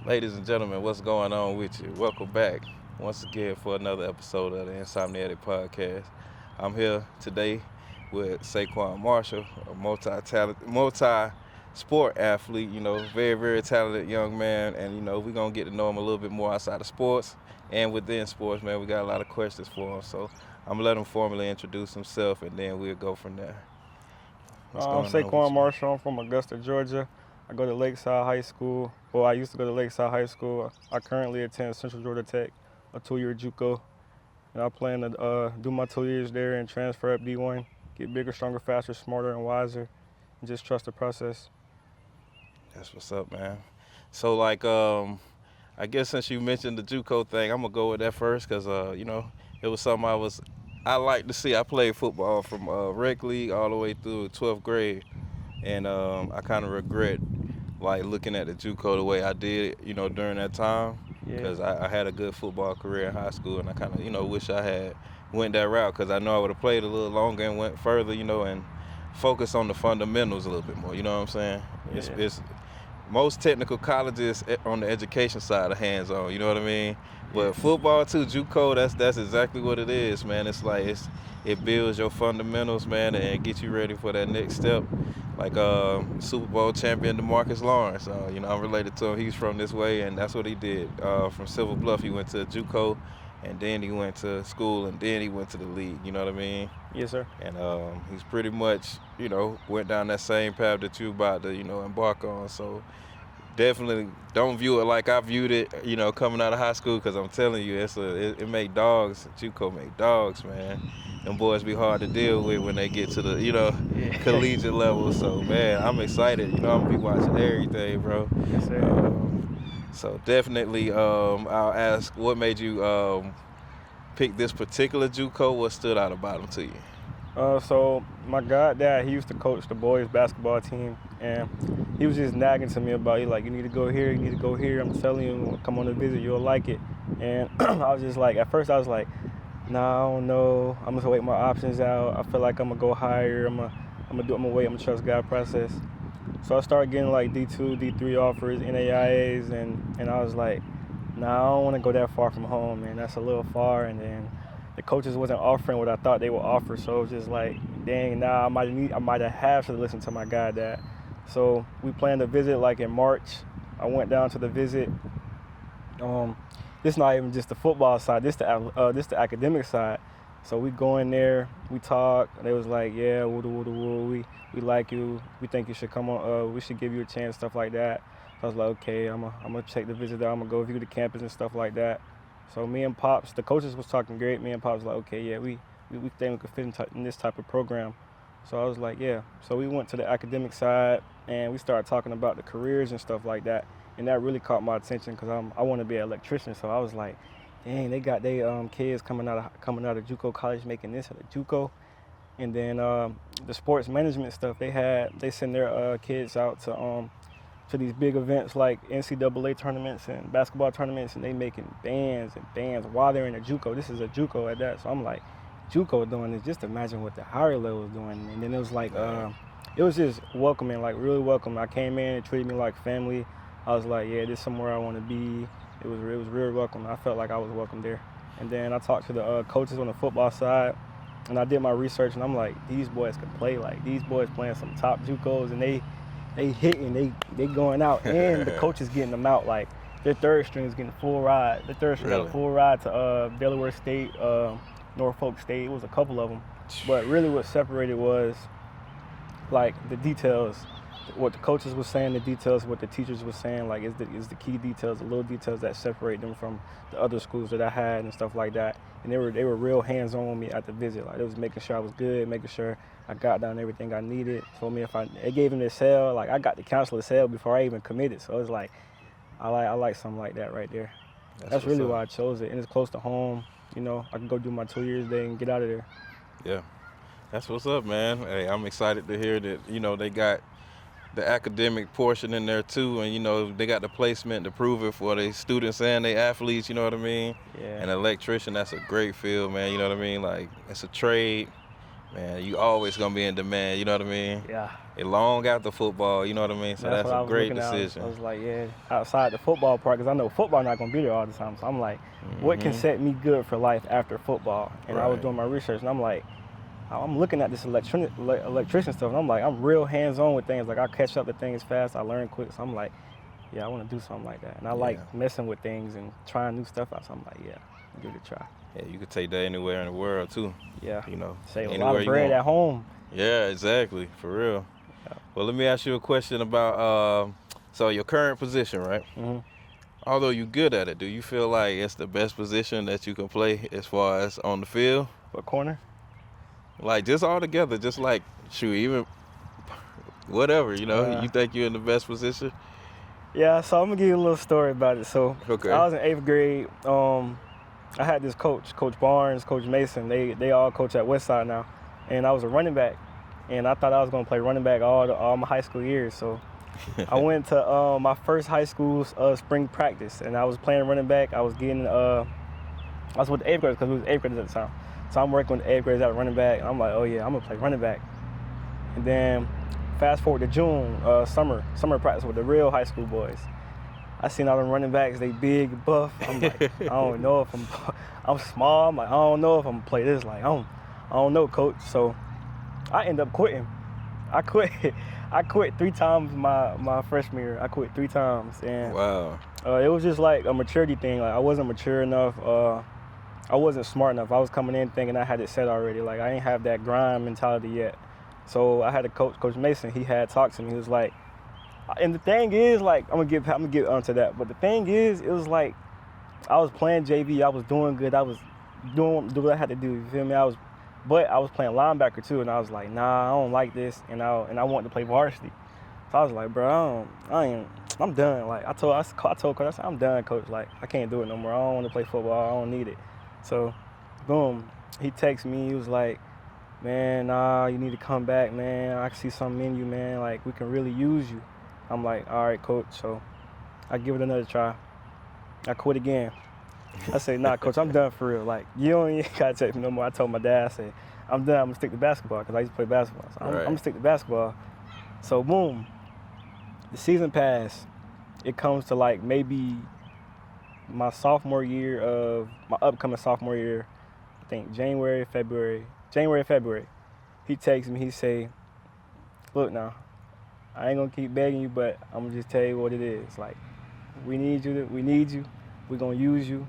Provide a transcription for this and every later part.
Ladies and gentlemen, what's going on with you? Welcome back once again for another episode of the Insomniatic Podcast. I'm here today with SaQuan Marshall, a multi-sport athlete, very, very talented young man. And, we're going to get to know him a little bit more outside of sports and within sports, man. We got a lot of questions for him. So I'm going to let him formally introduce himself, and then we'll go from there. I'm SaQuan Marshall. I'm from Augusta, Georgia. I go to Lakeside High School. Well, I used to go to Lakeside High School. I currently attend Central Georgia Tech, a 2-year JUCO. And I plan to do my 2 years there and transfer up D1, get bigger, stronger, faster, smarter, and wiser, and just trust the process. That's what's up, man. So, I guess since you mentioned the JUCO thing, I'm going to go with that first because, it was something I like to see. I played football from rec league all the way through 12th grade. And I kind of regret looking at the JUCO the way I did, during that time, because I had a good football career in high school, and I kind of, wish I had went that route because I know I would have played a little longer and went further, and focused on the fundamentals a little bit more. You know what I'm saying? Yeah. It's most technical colleges on the education side are hands-on. You know what I mean? But football too, JUCO, that's exactly what it is, man. It's it builds your fundamentals, man, and get you ready for that next step. Super Bowl champion DeMarcus Lawrence, I'm related to him. He's from this way, and that's what he did. From Silver Bluff, he went to JUCO, and then he went to school, and then he went to the league. You know what I mean? Yes, sir. And he's pretty much, went down that same path that you about to, embark on. So definitely don't view it like I viewed it, coming out of high school, because I'm telling you, it make dogs. JUCO make dogs, man. Them boys be hard to deal with when they get to the, collegiate level. So, man, I'm excited. I'm going to be watching everything, bro. Yes, sir. So definitely, I'll ask, what made you pick this particular JUCO? What stood out about him to you? So my goddad, he used to coach the boys basketball team, and he was just nagging to me about, you need to go here, you need to go here. I'm telling you, come on a visit, you'll like it. And I was just at first I was like, nah, I don't know. I'm gonna wait my options out. I feel like I'm gonna go higher. I'm gonna wait. I'm gonna trust God process. So I started getting D2, D3 offers, NAIAs, and I was like, nah, I don't want to go that far from home, man. That's a little far. And then the coaches wasn't offering what I thought they would offer, so it was just dang, nah, I might have to listen to my goddad. So we planned a visit in March. I went down to the visit. This not even just the football side. This the academic side. So we go in there, we talk. They was like, yeah, we like you. We think you should come on. We should give you a chance, stuff like that. So I was like, okay, I'm gonna check the visit out. I'm gonna go view the campus and stuff like that. So me and Pops, the coaches was talking great. Me and Pops was like, okay, yeah, we think we could fit in this type of program. So I was like, yeah. So we went to the academic side and we started talking about the careers and stuff like that. And that really caught my attention because I want to be an electrician. So I was like, dang, they got their kids coming out of JUCO college making this at a JUCO. And then the sports management stuff, they send their kids out to these big events like NCAA tournaments and basketball tournaments, and they making bands while they're in a JUCO. This is a JUCO at that. So I'm like, JUCO doing this, just imagine what the higher level is doing. And then it was it was just welcoming, really welcoming. I came in and treated me like family. I was like, yeah, this is somewhere I want to be. It was real welcome. I felt like I was welcome there. And then I talked to the coaches on the football side, and I did my research, and I'm like, these boys can play. These boys playing some top JUCOs, and they hitting, they going out, and the coaches getting them out. Their third string is getting full ride. The third string got a full ride to Delaware State, Norfolk State. It was a couple of them. But really what separated was the details. What the coaches were saying, the details, what the teachers were saying, is the key details, the little details that separate them from the other schools that I had and stuff like that. And they were real hands-on with me at the visit. It was making sure I was good, making sure I got down everything I needed. Told me it gave them the cell, I got the counselor cell before I even committed. So it was I like something like that right there. That's really why I chose it, and it's close to home. I can go do my 2 years there and get out of there. Yeah, that's what's up, man. Hey, I'm excited to hear that, they got the academic portion in there too, and they got the placement to prove it for the students and the athletes, you know what I mean? Yeah. And electrician, that's a great field, man, you know what I mean? It's a trade, man, you always gonna be in demand, you know what I mean? Yeah. long after football. You know what I mean? So that's what a I was great looking at. decision. I was like, yeah, outside the football part, because I know football not going to be there all the time. So I'm like, what can set me good for life after football? And I was Right. doing my research, and I'm like, I'm looking at this electrician stuff, and I'm like, I'm real hands-on with things. Like, I catch up to things fast. I learn quick. So I'm like, yeah, I want to do something like that. And I like messing with things and trying new stuff out. So I'm like, yeah, give it a try. Yeah, you could take that anywhere in the world too. Yeah. You know, Save a anywhere lot of you bread want. at home. Yeah, exactly, for real. Yeah. Well, let me ask you a question about so your current position, right? Mm-hmm. Although you're good at it, do you feel like it's the best position that you can play as far as on the field? What corner? Like just all together, just like shoot, even whatever, you know, you think you're in the best position? Yeah, so I'm gonna give you a little story about it. So Okay. I was in 8th grade. I had this coach, Coach Barnes, Coach Mason. They all coach at Westside now, and I was a running back, and I thought I was gonna play running back all my high school years. So I went to my first high school spring practice, and I was playing running back. I was getting I was with the 8th graders because we was 8th graders at the time. So I'm working with the 8th graders at running back. And I'm like, oh yeah, I'm gonna play running back. And then fast forward to June, summer practice with the real high school boys. I seen all them running backs, they big, buff. I'm like, I don't know if I'm small. I'm like, I don't know if I'm gonna play this. Like, I don't know, coach. So I end up quitting. I quit 3 times my freshman year. I quit 3 times, and Wow. it was just like a maturity thing. Like I wasn't mature enough. I wasn't smart enough. I was coming in thinking I had it set already. Like I ain't have that grind mentality yet. So I had a coach, Coach Mason. He had talked to me. He was like, and the thing is, like, I'm gonna get onto that. But the thing is, it was like I was playing JV. I was doing good. I was doing what I had to do. You feel me? But I was playing linebacker too, and I was like, nah, I don't like this, and I wanted to play varsity. So I was like, bro, I'm done. Like I told coach, I said, I'm done, coach. Like I can't do it no more. I don't want to play football. I don't need it. So, boom, he texted me. He was like, man, nah, you need to come back, man. I can see something in you, man. Like we can really use you. I'm like, all right, coach. So I give it another try. I quit again. I said, nah, coach, I'm done for real. Like, you don't even got to text me no more. I told my dad, I said, I'm done. I'm going to stick to basketball because I used to play basketball. So I'm going to stick to basketball. So, boom, the season passed. It comes to, like, maybe my upcoming sophomore year, I think January, February. He texts me, he say, look now, I ain't gonna keep begging you, but I'm gonna just tell you what it is. Like, we need you. We're gonna use you,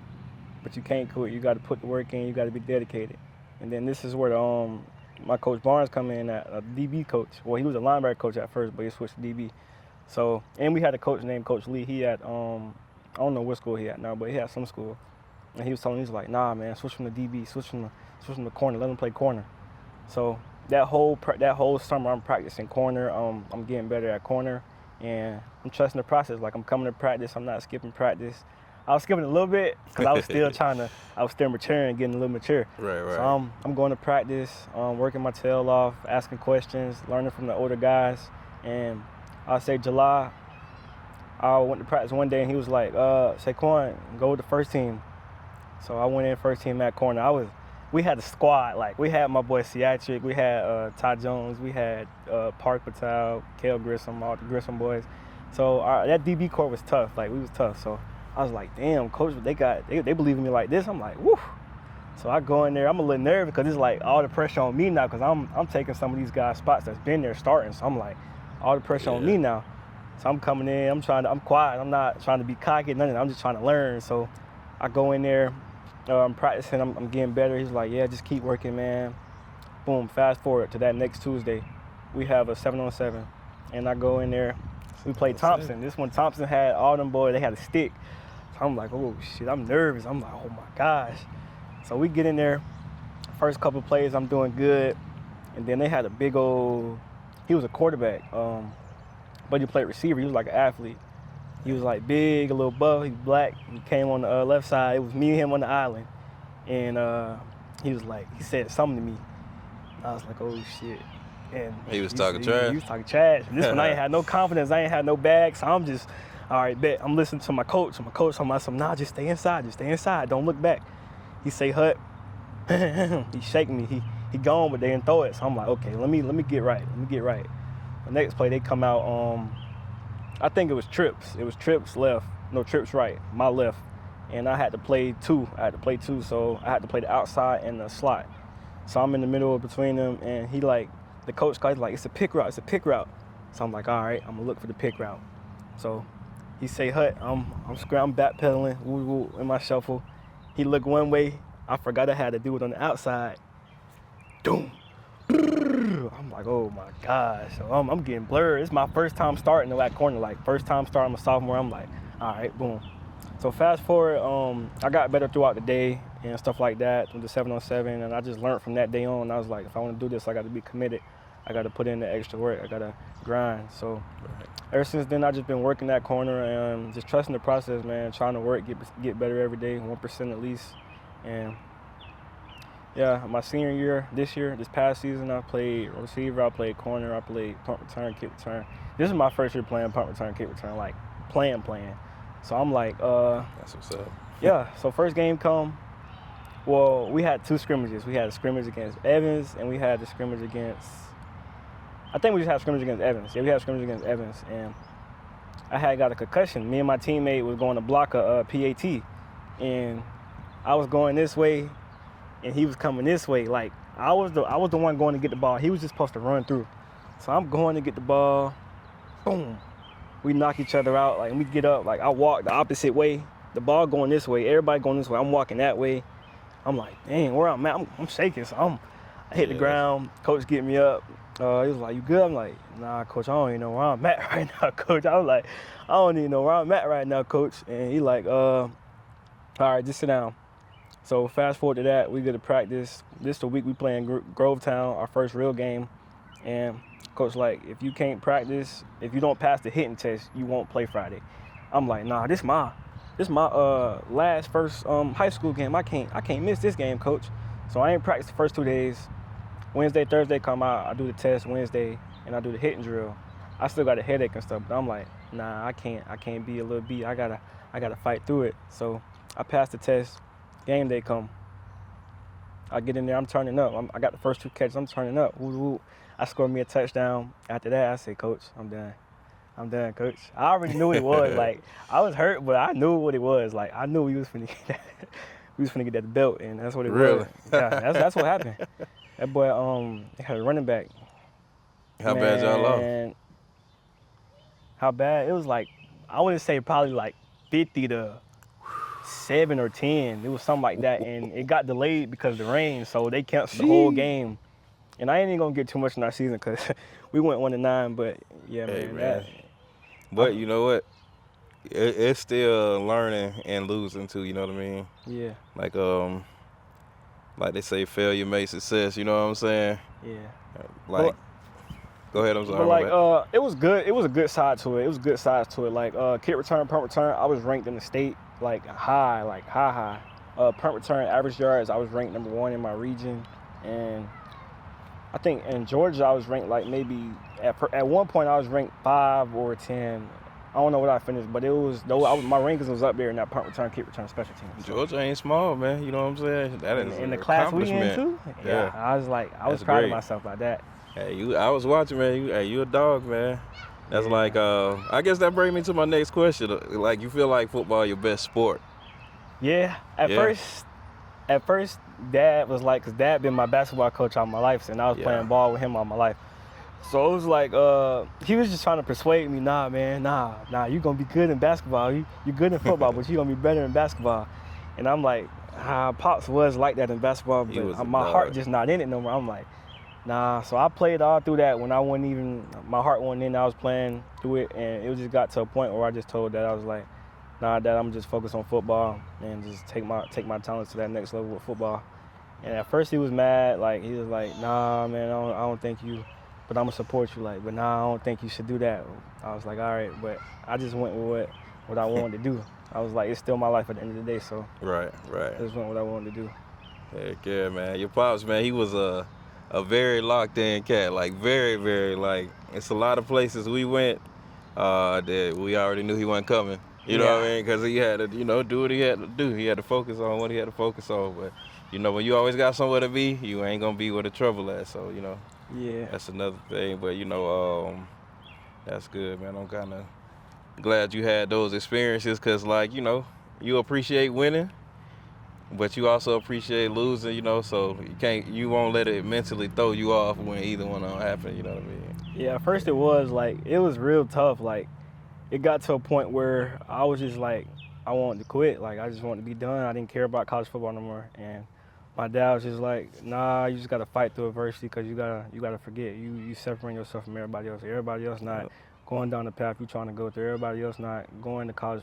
but you can't quit. You got to put the work in. You got to be dedicated. And then this is where my coach Barnes come in at a DB coach. Well, he was a linebacker coach at first, but he switched to DB. So, and we had a coach named Coach Lee. He had I don't know what school he at now, but he had some school. And he was telling me, he was like, nah, man, switch from the DB, switch from the corner, let him play corner. So that whole summer I'm practicing corner. I'm getting better at corner, and I'm trusting the process. Like I'm coming to practice. I'm not skipping practice. I was skipping a little bit because I was still maturing, getting a little mature. Right. So I'm going to practice, working my tail off, asking questions, learning from the older guys. And I'll say July, I went to practice one day and he was like, SaQuan, go with the first team. So I went in first team at corner. We had a squad. Like we had my boy Seatric, we had Ty Jones, we had Park Patel, Kale Grissom, all the Grissom boys. So that DB core was tough. Like we was tough. So I was like, damn, coach, they believe in me like this. I'm like, woo. So I go in there. I'm a little nervous because it's like all the pressure on me now because I'm taking some of these guys' spots that's been there starting. So I'm like, all the pressure on me now. So I'm coming in. I'm quiet. I'm not trying to be cocky, nothing. I'm just trying to learn. So I go in there. I'm practicing. I'm getting better. He's like, yeah, just keep working, man. Boom. Fast forward to that next Tuesday, we have a 7-on-7, and I go in there. We play Thompson. This one, Thompson had all them boys. They had a stick. So I'm like, oh shit. I'm nervous. I'm like, oh my gosh. So we get in there. First couple plays, I'm doing good, and then they had a big old. He was a quarterback, but he played receiver. He was like an athlete. He was like big, a little buff. He was black. He came on the left side. It was me and him on the island, and he said something to me. I was like, oh shit. And he was talking trash. He was talking trash. And this one, I ain't had no confidence. I ain't had no bag. So I'm just, all right, bet. I'm listening to my coach. And my coach told me, nah, just stay inside. Just stay inside. Don't look back. He say, hut. He shaking me. He gone, but they didn't throw it. So I'm like, okay, let me get right. The next play, they come out. I think it was trips. It was trips left. No, trips right. My left. And I had to play two. So I had to play the outside and the slot. So I'm in the middle between them, and the coach guy's like, it's a pick route. So I'm like, all right, I'm gonna look for the pick route. So he say, hut, I'm backpedaling, woo woo in my shuffle. He looked one way. I forgot I had to do it on the outside. Doom. I'm like, oh my gosh. So I'm getting blurred. It's my first time starting in that corner. Like, first time starting, I'm a sophomore. I'm like, all right, boom. So fast forward, I got better throughout the day and stuff like that with the 7-on-7, and I just learned from that day on. And I was like, if I want to do this, I got to be committed. I got to put in the extra work. I got to grind. So ever since then, I just been working that corner and just trusting the process, man. Trying to work, get better every day, 1% at least. And yeah, my senior year, this past season, I played receiver, I played corner, I played punt return, kick return. This is my first year playing punt return, kick return, like playing. So I'm like, that's what's up. Yeah, so first game come, well, we had two scrimmages. We had a scrimmage against Evans, and we had the scrimmage against, I think we just had a scrimmage against Evans. Yeah, we had a scrimmage against Evans, and I had got a concussion. Me and my teammate was going to block a PAT, and I was going this way, and he was coming this way. Like, I was the one going to get the ball. He was just supposed to run through. So I'm going to get the ball, boom. We knock each other out, like, and we get up. Like, I walk the opposite way. The ball going this way, everybody going this way. I'm walking that way. I'm like, dang, where I'm at, I'm shaking. So I hit the ground. Coach get me up. He was like, you good? I'm like, nah, coach, I don't even know where I'm at right now, coach. I was like, I don't even know where I'm at right now, coach. And he like, all right, just sit down. So fast forward to that, we get to practice. This the week we play in Grovetown, our first real game. And coach like, if you can't practice, if you don't pass the hitting test, you won't play Friday. I'm like, nah, this my first high school game. I can't miss this game, coach. So I ain't practiced the first 2 days. Wednesday, Thursday come out, I do the test Wednesday, and I do the hitting drill. I still got a headache and stuff, but I'm like, nah, I can't be a little beat. I gotta fight through it. So I passed the test. Game day come. I get in there, I'm turning up. I got the first 2 catches, I'm turning up. Woo, woo. I scored me a touchdown. After that, I said, coach, I'm done, coach. I already knew what it was. Like, I was hurt, but I knew what it was. Like, I knew we was finna get that. We was finna get that belt, and that's what it was. Yeah, that's what happened. That boy, they had a running back. How bad y'all lost? How bad? It was like, I wouldn't say probably like 50 to 7 or 10. It was something like that, and it got delayed because of the rain, so they canceled the whole game. And I ain't even gonna get too much in our season because we went 1-9. But yeah, man. But you know what? It's still learning and losing too. You know what I mean? Yeah. Like they say, failure makes success. You know what I'm saying? Yeah. Like, go ahead. I'm sorry. But like, it was good. It was a good side to it. Like, kick return, punt return, I was ranked in the state like high. Punt return average yards, I was ranked number 1 in my region, and I think in Georgia I was ranked like maybe at one point I was ranked 5 or 10. I don't know what I finished, but it was my rankings was up there in that punt return, kick return, special teams. So. Georgia ain't small, man. You know what I'm saying? That is in the class we in too. Yeah. I was proud of myself by that. Hey, I was watching, man. You a dog, man. That's like, I guess that brings me to my next question. Like, you feel like football your best sport? Yeah. At first, Dad was like, because Dad been my basketball coach all my life, and I was playing ball with him all my life. So it was like, he was just trying to persuade me, nah, man, you gonna be good in basketball. You good in football, but you gonna be better in basketball. And I'm like, Pops was like that in basketball, but my heart just not in it no more. I'm like, nah. So I played all through that when my heart wasn't in. I was playing through it, and it just got to a point where I just told Dad, I was like, nah, Dad, I'm just focused on football and just take my talents to that next level with football. And at first he was mad, like he was like, nah, man, I don't think you, but I'm gonna support you. Like, but nah, I don't think you should do that. I was like, all right, but I just went with what I wanted to do. I was like, it's still my life at the end of the day, so. Right. I just went what I wanted to do. Heck yeah, man. Your Pops, man, he was a very locked in cat, like very, very, like, it's a lot of places we went that we already knew he wasn't coming. You know what I mean? Because he had to, do what he had to do. He had to focus on what he had to focus on. But, when you always got somewhere to be, you ain't going to be where the trouble at. So, Yeah. That's another thing. But that's good, man. I'm kind of glad you had those experiences, because like you appreciate winning, but you also appreciate losing. So you won't let it mentally throw you off when either one don't happen. You know what I mean? Yeah, at first it was real tough. Like, it got to a point where I was just like, I wanted to quit. Like, I just wanted to be done. I didn't care about college football no more. And my dad was just like, nah, you just gotta fight through adversity, because you gotta forget. You separating yourself from everybody else. Everybody else not going down the path you're trying to go through. Everybody else not going to college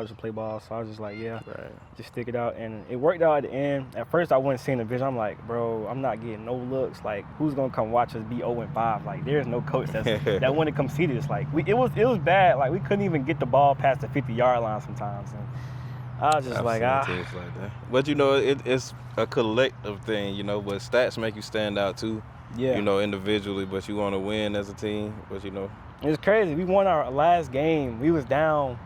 to play ball. So I was just like, yeah, Right. just stick it out. And it worked out at the end. At first I wasn't seeing the vision. I'm like, bro, I'm not getting no looks. Like, who's gonna come watch us be 0-5? Like, there's no coach that want to come see this. Like, it was bad. Like, we couldn't even get the ball past the 50-yard line sometimes. And I was just I've seen teams like that. But it's a collective thing, but stats make you stand out too. Yeah. Individually, but you want to win as a team. But It's crazy. We won our last game. We was down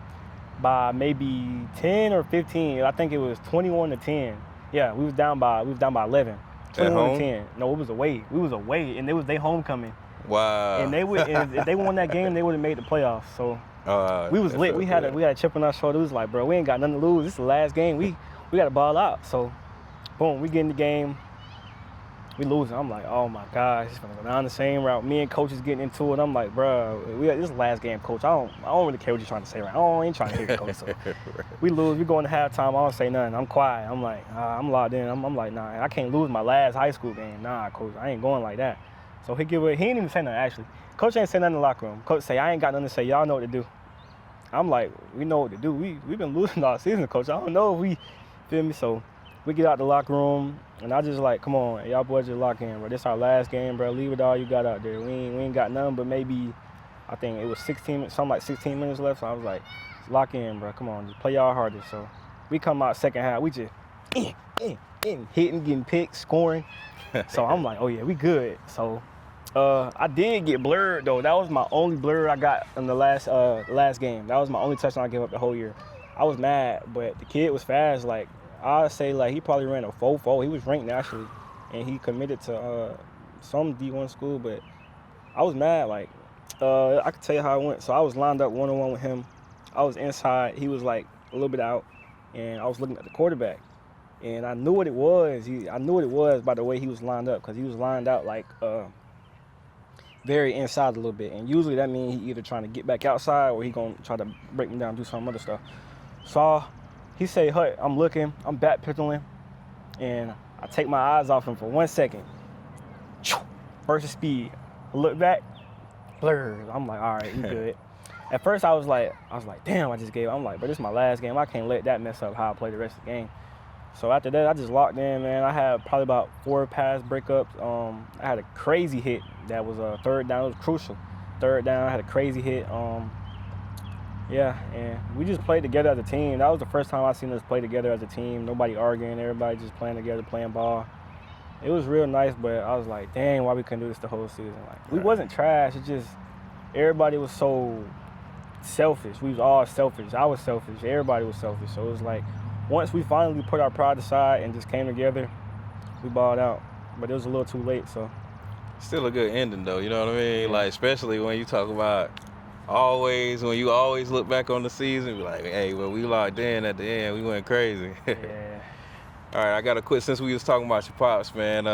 by maybe 10 or 15. I think it was 21-10. Yeah, we was down by 11. 21-10. No, it was away. We was away, and it was their homecoming. Wow. And if they won that game, they would have made the playoffs. So we was lit. We had a chip on our shoulder. It was like, bro, we ain't got nothing to lose. This is the last game. We got to ball out. So, boom, we get in the game. We losing. I'm like, oh my gosh, it's gonna go down the same route. Me and coach is getting into it. I'm like, bro, this is the last game, coach. I don't really care what you're trying to say right now. I ain't trying to hear you, coach. So we lose. We go into halftime. I don't say nothing. I'm quiet. I'm like, I'm locked in. I'm like, nah, I can't lose my last high school game. Nah, coach, I ain't going like that. So he ain't even say nothing actually. Coach ain't say nothing in the locker room. Coach say, I ain't got nothing to say. Y'all know what to do. I'm like, we know what to do. We've been losing all season, coach. I don't know if we feel me. So we get out the locker room, and I just like, come on, y'all boys just lock in, bro. This our last game, bro. Leave it all you got out there. We ain't got nothing but maybe, I think it was 16 minutes left. So I was like, lock in, bro. Come on, just play y'all hardest. So we come out second half, we just hitting, getting picks, scoring. So I'm like, oh yeah, we good. So I did get blurred though. That was my only blur I got in the last game. That was my only touchdown I gave up the whole year. I was mad, but the kid was fast. Like, I'd say like he probably ran a 4.4. He was ranked nationally, and he committed to some D1 school. But I was mad. Like, I could tell you how it went. So I was lined up one-on-one with him. I was inside. He was like a little bit out, and I was looking at the quarterback, and I knew what it was. I knew what it was by the way he was lined up, because he was lined out like very inside a little bit. And usually that means he either trying to get back outside or he gonna try to break me down, do some other stuff. So he say, "Hut," I'm looking, I'm backpedaling, and I take my eyes off him for 1 second. Burst of speed. I look back, blur. I'm like, all right, you good. At first I was like, damn, I just gave up. I'm like, but this is my last game. I can't let that mess up how I play the rest of the game. So after that, I just locked in, man. I had probably about 4 pass breakups. I had a crazy hit that was a third down. It was crucial. Third down, I had a crazy hit. Yeah, and we just played together as a team. That was the first time I seen us play together as a team. Nobody arguing, everybody just playing together, playing ball. It was real nice, but I was like, dang, why we couldn't do this the whole season? Like, we wasn't trash. It just everybody was so selfish. We was all selfish. I was selfish. Everybody was selfish. So it was like, once we finally put our pride aside and just came together, we balled out. But it was a little too late, so. Still a good ending, though, you know what I mean? Yeah. Like, especially when you talk about when you always look back on the season, be like, hey, well, we locked in at the end. We went crazy. Yeah. All right, I got to quit since we was talking about your pops, man.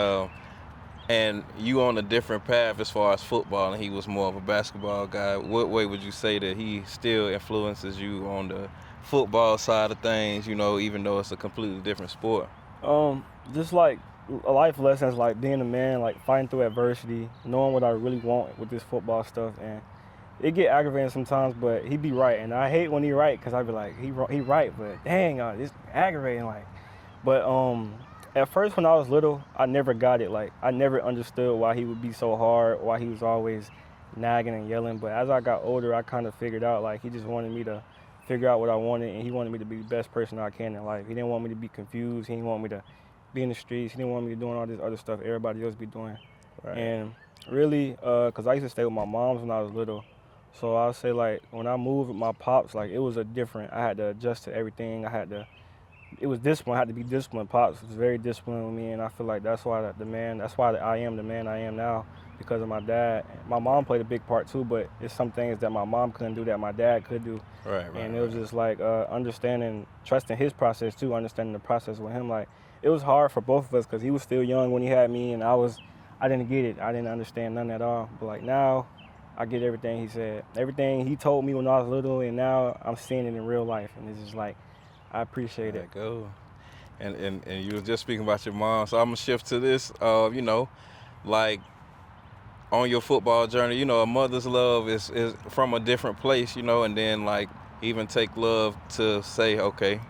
And you on a different path as far as football, and he was more of a basketball guy. What way would you say that he still influences you on the football side of things, even though it's a completely different sport? Just like life lessons, like being a man, like fighting through adversity, knowing what I really want with this football stuff. And it get aggravating sometimes, but he be right. And I hate when he right, because I be like, he right, but dang, it's aggravating. Like, but at first when I was little, I never got it. Like, I never understood why he would be so hard, why he was always nagging and yelling. But as I got older, I kind of figured out, like, he just wanted me to figure out what I wanted, and he wanted me to be the best person I can in life. He didn't want me to be confused. He didn't want me to be in the streets. He didn't want me to doing all this other stuff everybody else be doing. Right. And really, because I used to stay with my moms when I was little. So I'll say, like, when I moved with my pops, like, it was I had to adjust to everything. It was discipline. I had to be disciplined. Pops was very disciplined with me, and I feel like that's why I am the man I am now, because of my dad. My mom played a big part too, but it's some things that my mom couldn't do that my dad could do. Right. And it was just like understanding, trusting his process too, understanding the process with him. Like it was hard for both of us because he was still young when he had me, and I didn't get it. I didn't understand none at all. But like now, I get everything he said, everything he told me when I was little, and now I'm seeing it in real life, and it's just like I appreciate it. Go. And you were just speaking about your mom, so I'm gonna shift to this. You know, like on your football journey, you know, a mother's love is from a different place, you know, and then like even take love to say, okay,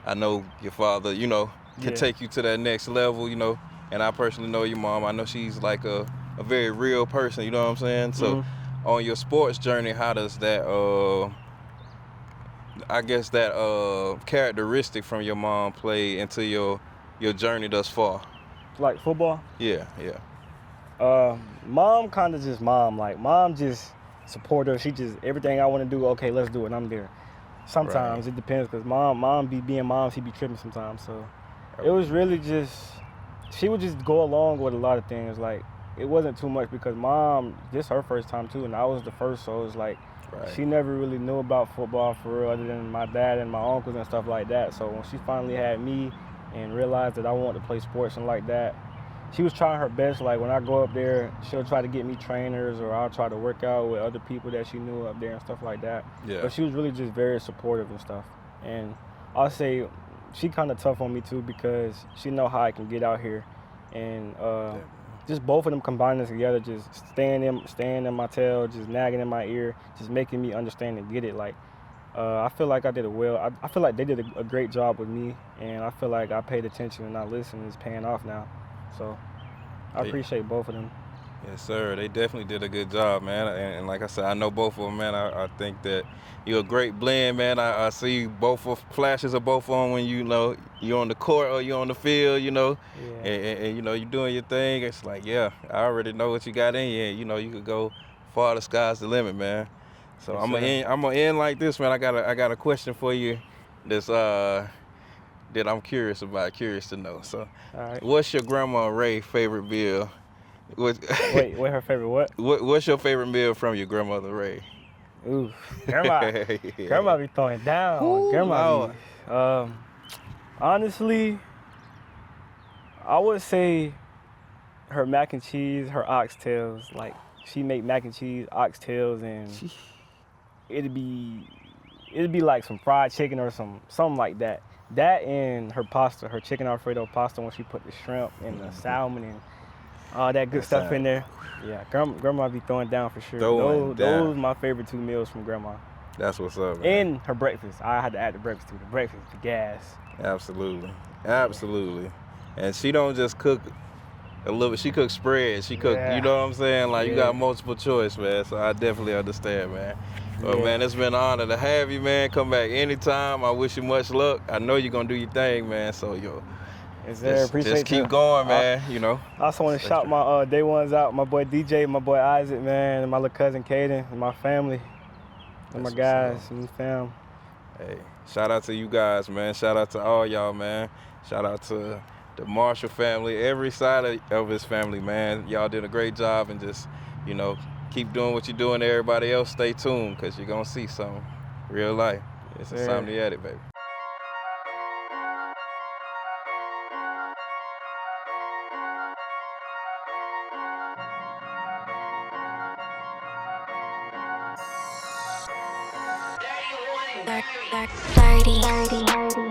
I know your father, you know, can take you to that next level, you know, and I personally know your mom. I know she's like a very real person, you know what I'm saying? So on your sports journey, how does that I guess that characteristic from your mom play into your journey thus far? Like football? Yeah. Mom kind of just mom. Like mom just supportive. She just everything I want to do. Okay, let's do it. I'm there. Sometimes it depends because mom be being mom. She be tripping sometimes. So it was really just she would just go along with a lot of things. Like it wasn't too much because mom this her first time too, and I was the first. So it was like she never really knew about football for real, other than my dad and my uncles and stuff like that. So when she finally had me and realized that I wanted to play sports and like that, she was trying her best. Like when I go up there, she'll try to get me trainers, or I'll try to work out with other people that she knew up there and stuff like that. Yeah. But she was really just very supportive and stuff. And I'll say she kind of tough on me too because she know how I can get out here, and just both of them combining together, just staying in my tail, just nagging in my ear, just making me understand and get it. Like I feel like I did it well. I feel like they did a great job with me, and I feel like I paid attention and I listened. It's paying off now. So I appreciate both of them. Yes, sir. They definitely did a good job, man. And like I said, I know both of them, man. I think that you're a great blend, man. I see flashes of both of them when you know you're on the court or you're on the field, you know, and you know you're doing your thing. It's like, yeah, I already know what you got in you. And, you know, you could go far. The sky's the limit, man. So Yes, I'm gonna end like this, man. I got a question for you. This that I'm curious to know. So, what's your grandma Ray's favorite meal? Wait, her favorite what? What's your favorite meal from your grandmother Ray? Ooh, grandma be throwing down. Ooh, grandma be, honestly, I would say her mac and cheese, her oxtails. Like she make mac and cheese, oxtails, and it'd be like some fried chicken or something like that. That and her pasta, her chicken Alfredo pasta, when she put the shrimp and the salmon and all that good stuff in there. Yeah, grandma be throwing down for sure. Those are my favorite two meals from grandma. That's what's up, man. And her breakfast. I had to add the breakfast too. The breakfast, the gas. Absolutely. And she don't just cook a little bit. She cooks spreads. She cook, you know what I'm saying? Like you got multiple choice, man. So I definitely understand, man. But man, it's been an honor to have you, man. Come back anytime. I wish you much luck. I know you're gonna do your thing, man. So just keep going, man. You know. I also want to shout my day ones out. My boy DJ, my boy Isaac, man, and my little cousin Caden, and my family, and my guys, and fam. Hey, shout out to you guys, man. Shout out to all y'all, man. Shout out to the Marshall family, every side of his family, man. Y'all did a great job, and just, you know, keep doing what you're doing. Everybody else, stay tuned, because you're going to see some real life. It's Insomnia Addict, baby. Dark 30.